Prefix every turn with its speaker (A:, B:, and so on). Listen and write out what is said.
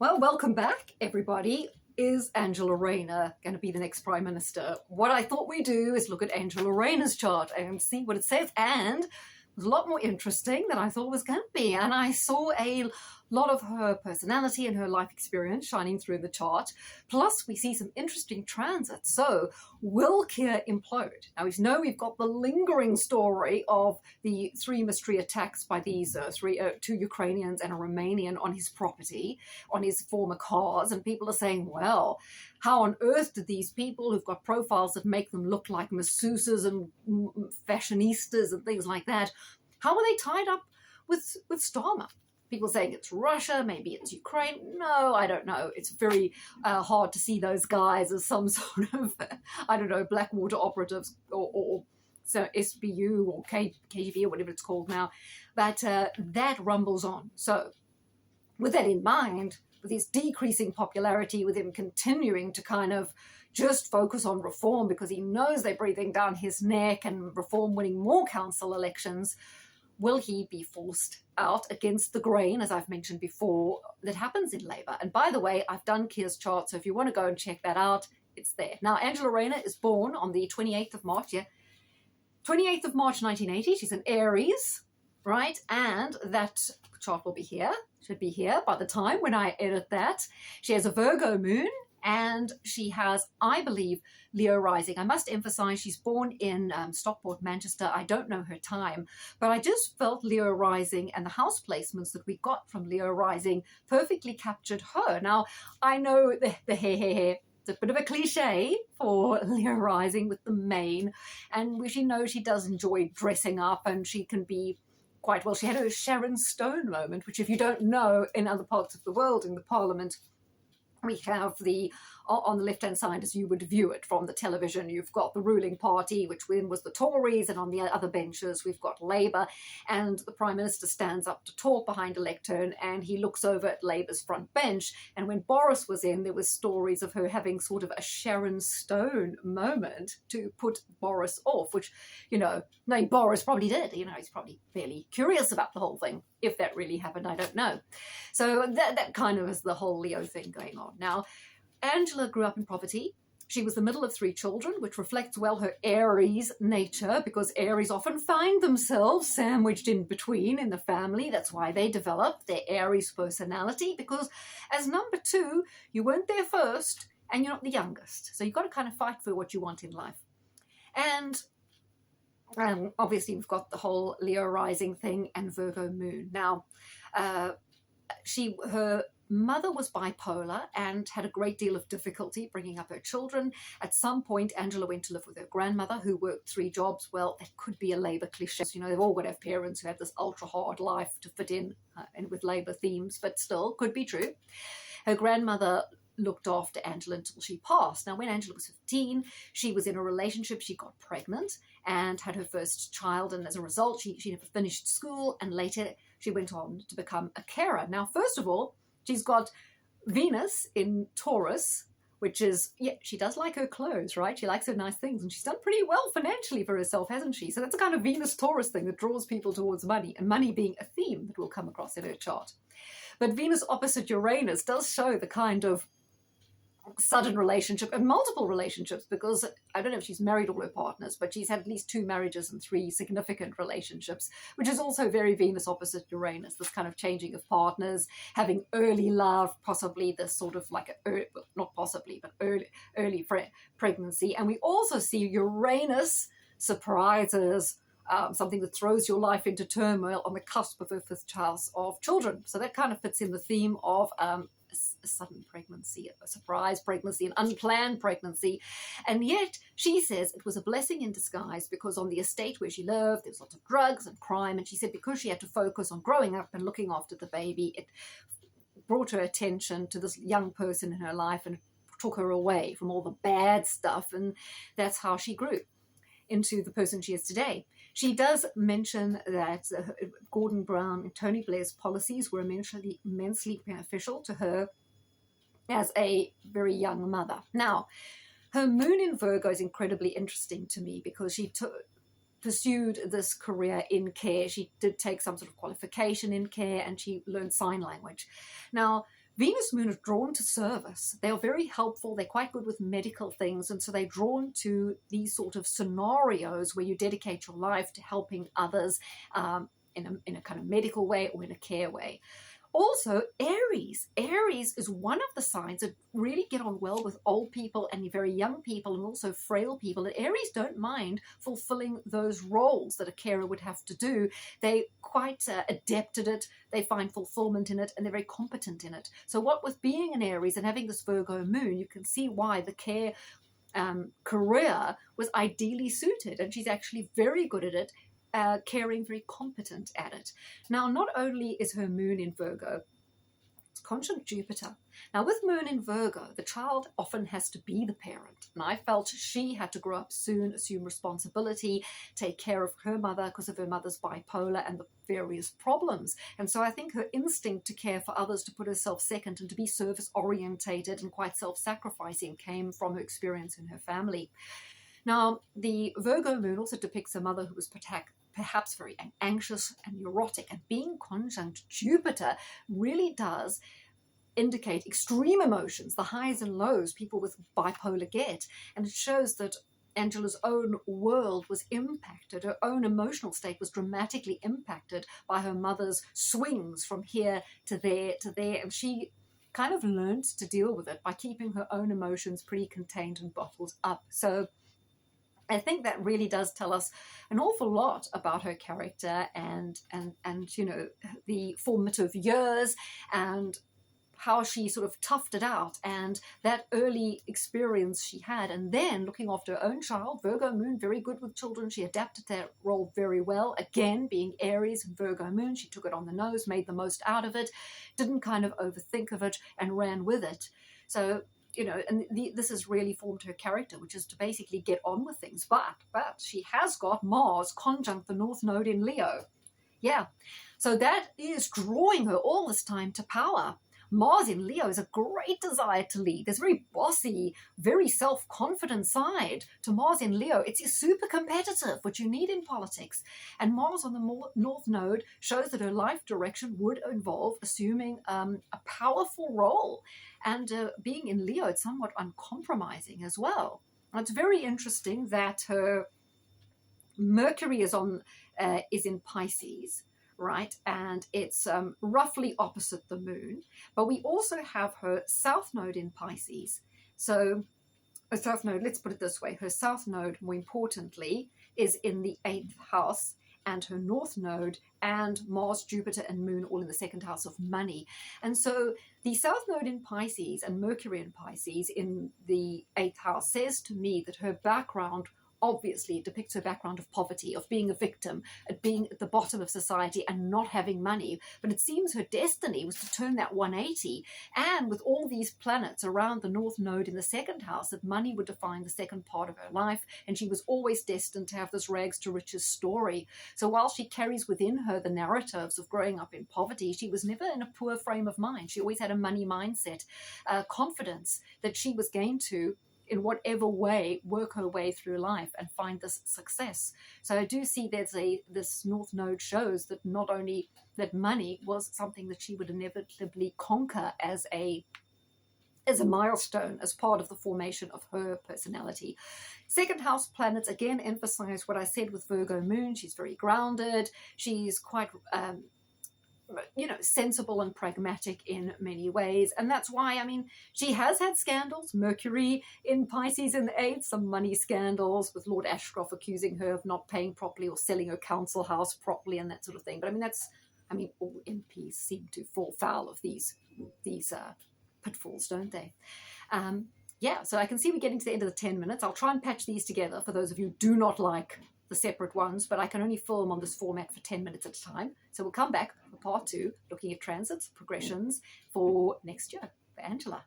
A: Well, welcome back, everybody. Is Angela Rayner going to be the next Prime Minister? What I thought we'd do is look at Angela Rayner's chart and see what it says. And it was a lot more interesting than I thought it was going to be. And I saw a lot of her personality and her life experience shining through the chart. Plus, we see some interesting transits. So, will Keir implode? Now, we know we've got the lingering story of the 3 mystery attacks by these 2 Ukrainians and a Romanian on his property, on his former cars. And people are saying, well, how on earth did these people who've got profiles that make them look like masseuses and fashionistas and things like that, how are they tied up with Starmer? People saying it's Russia, maybe it's Ukraine. No, I don't know. It's very hard to see those guys as some sort of, I don't know, Blackwater operatives or so SBU or KGB or whatever it's called now. But that rumbles on. So with that in mind, with his decreasing popularity, with him continuing to kind of just focus on reform because he knows they're breathing down his neck and reform winning more council elections, will he be forced out against the grain, as I've mentioned before, that happens in Labour? And by the way, I've done Keir's chart, so if you want to go and check that out, it's there. Now, Angela Rayner is born on the 28th of March, 28th of March 1980. She's an Aries, right? And that chart will be here, should be here by the time when I edit that. She has a Virgo moon, and she has, I believe, Leo rising. I must emphasize she's born in Stockport, Manchester. I don't know her time, but I just felt Leo rising and the house placements that we got from Leo rising perfectly captured her. Now, I know the hair. It's a bit of a cliche for Leo rising with the mane, and we know she does enjoy dressing up, and she can be quite well. She had a Sharon Stone moment, which if you don't know, in other parts of the world, in the Parliament, we have on the left-hand side, as you would view it from the television, you've got the ruling party, which then was the Tories, and on the other benches, we've got Labour, and the Prime Minister stands up to talk behind a lectern, and he looks over at Labour's front bench, and when Boris was in, there was stories of her having sort of a Sharon Stone moment to put Boris off, which, knowing Boris probably did, he's probably fairly curious about the whole thing. If that really happened, I don't know. So that kind of is the whole Leo thing going on. Now, Angela grew up in poverty. She was the middle of 3 children, which reflects well her Aries nature, because Aries often find themselves sandwiched in between in the family. That's why they develop their Aries personality, because as number 2, you weren't there first and you're not the youngest. So you've got to kind of fight for what you want in life. And obviously, we've got the whole Leo rising thing and Virgo moon. Now, her mother was bipolar and had a great deal of difficulty bringing up her children. At some point, Angela went to live with her grandmother, who worked 3 jobs. Well, that could be a Labour cliche. They've all got to have parents who have this ultra-hard life to fit in and with Labour themes, but still, could be true. Her grandmother looked after Angela until she passed. Now, when Angela was 15, she was in a relationship. She got pregnant and had her first child, and as a result, she never finished school, and later she went on to become a carer. Now, first of all, she's got Venus in Taurus, which is, she does like her clothes, right? She likes her nice things, and she's done pretty well financially for herself, hasn't she? So that's a kind of Venus-Taurus thing that draws people towards money, and money being a theme that we'll come across in her chart. But Venus opposite Uranus does show the kind of sudden relationship and multiple relationships, because I don't know if she's married all her partners, but she's had at least 2 marriages and 3 significant relationships, which is also very Venus opposite Uranus, this kind of changing of partners, having early love, possibly this sort of like not possibly, but early pregnancy. And we also see Uranus surprises, something that throws your life into turmoil on the cusp of her 5th child of children. So that kind of fits in the theme of a sudden pregnancy, a surprise pregnancy, an unplanned pregnancy. And yet she says it was a blessing in disguise, because on the estate where she lived, there was lots of drugs and crime. And she said because she had to focus on growing up and looking after the baby, it brought her attention to this young person in her life and took her away from all the bad stuff. And that's how she grew into the person she is today. She does mention that Gordon Brown and Tony Blair's policies were immensely beneficial to her as a very young mother. Now, her moon in Virgo is incredibly interesting to me, because she pursued this career in care. She did take some sort of qualification in care, and she learned sign language. Now, Venus moon are drawn to service. They are very helpful. They're quite good with medical things. And so they're drawn to these sort of scenarios where you dedicate your life to helping others in a kind of medical way or in a care way. Also, Aries. Aries is one of the signs that really get on well with old people and very young people and also frail people. And Aries don't mind fulfilling those roles that a carer would have to do. They're quite adept at it. They find fulfillment in it and they're very competent in it. So what with being an Aries and having this Virgo moon, you can see why the care career was ideally suited. And she's actually very good at it. Caring, very competent at it. Now, not only is her moon in Virgo, it's conjunct Jupiter. Now, with moon in Virgo, the child often has to be the parent. And I felt she had to grow up soon, assume responsibility, take care of her mother because of her mother's bipolar and the various problems. And so I think her instinct to care for others, to put herself second and to be service-orientated and quite self-sacrificing came from her experience in her family. Now, the Virgo moon also depicts a mother who was perhaps very anxious and neurotic, and being conjunct Jupiter really does indicate extreme emotions, the highs and lows people with bipolar get, and it shows that Angela's own world was impacted. Her own emotional state was dramatically impacted by her mother's swings from here to there, and she kind of learned to deal with it by keeping her own emotions pretty contained and bottled up. So I think that really does tell us an awful lot about her character and you know, the formative years and how she sort of toughed it out and that early experience she had. And then looking after her own child, Virgo moon, very good with children. She adapted that role very well. Again, being Aries and Virgo moon, she took it on the nose, made the most out of it, didn't kind of overthink of it and ran with it. So, you know, and this has really formed her character, which is to basically get on with things. But she has got Mars conjunct the North Node in Leo. Yeah, so that is drawing her all this time to power. Mars in Leo is a great desire to lead. There's a very bossy, very self-confident side to Mars in Leo. It's super competitive, which you need in politics. And Mars on the North Node shows that her life direction would involve assuming a powerful role. And being in Leo, it's somewhat uncompromising as well. And it's very interesting that her Mercury is in Pisces, right? And it's roughly opposite the moon. But we also have her South Node in Pisces. So a South Node, let's put it this way, her South Node, more importantly, is in the 8th house, and her North Node and Mars, Jupiter, and Moon all in the 2nd house of money. And so the South Node in Pisces and Mercury in Pisces in the 8th house says to me that her background obviously depicts her background of poverty, of being a victim, of being at the bottom of society and not having money. But it seems her destiny was to turn that 180. And with all these planets around the North Node in the 2nd house, that money would define the second part of her life. And she was always destined to have this rags to riches story. So while she carries within her the narratives of growing up in poverty, she was never in a poor frame of mind. She always had a money mindset, confidence that she was going to, in whatever way, work her way through life and find this success. So I do see this North Node shows that not only that money was something that she would inevitably conquer as a milestone, as part of the formation of her personality. 2nd house planets again emphasize what I said with Virgo moon. She's very grounded. She's quite sensible and pragmatic in many ways. And that's why, I mean, she has had scandals. Mercury in Pisces in the 8th, some money scandals with Lord Ashcroft accusing her of not paying properly or selling her council house properly and that sort of thing. But I mean, all MPs seem to fall foul of these pitfalls, don't they? Yeah, so I can see we're getting to the end of the 10 minutes. I'll try and patch these together for those of you who do not like the separate ones, but I can only film on this format for 10 minutes at a time. So we'll come back for part 2, looking at transits, progressions for next year for Angela.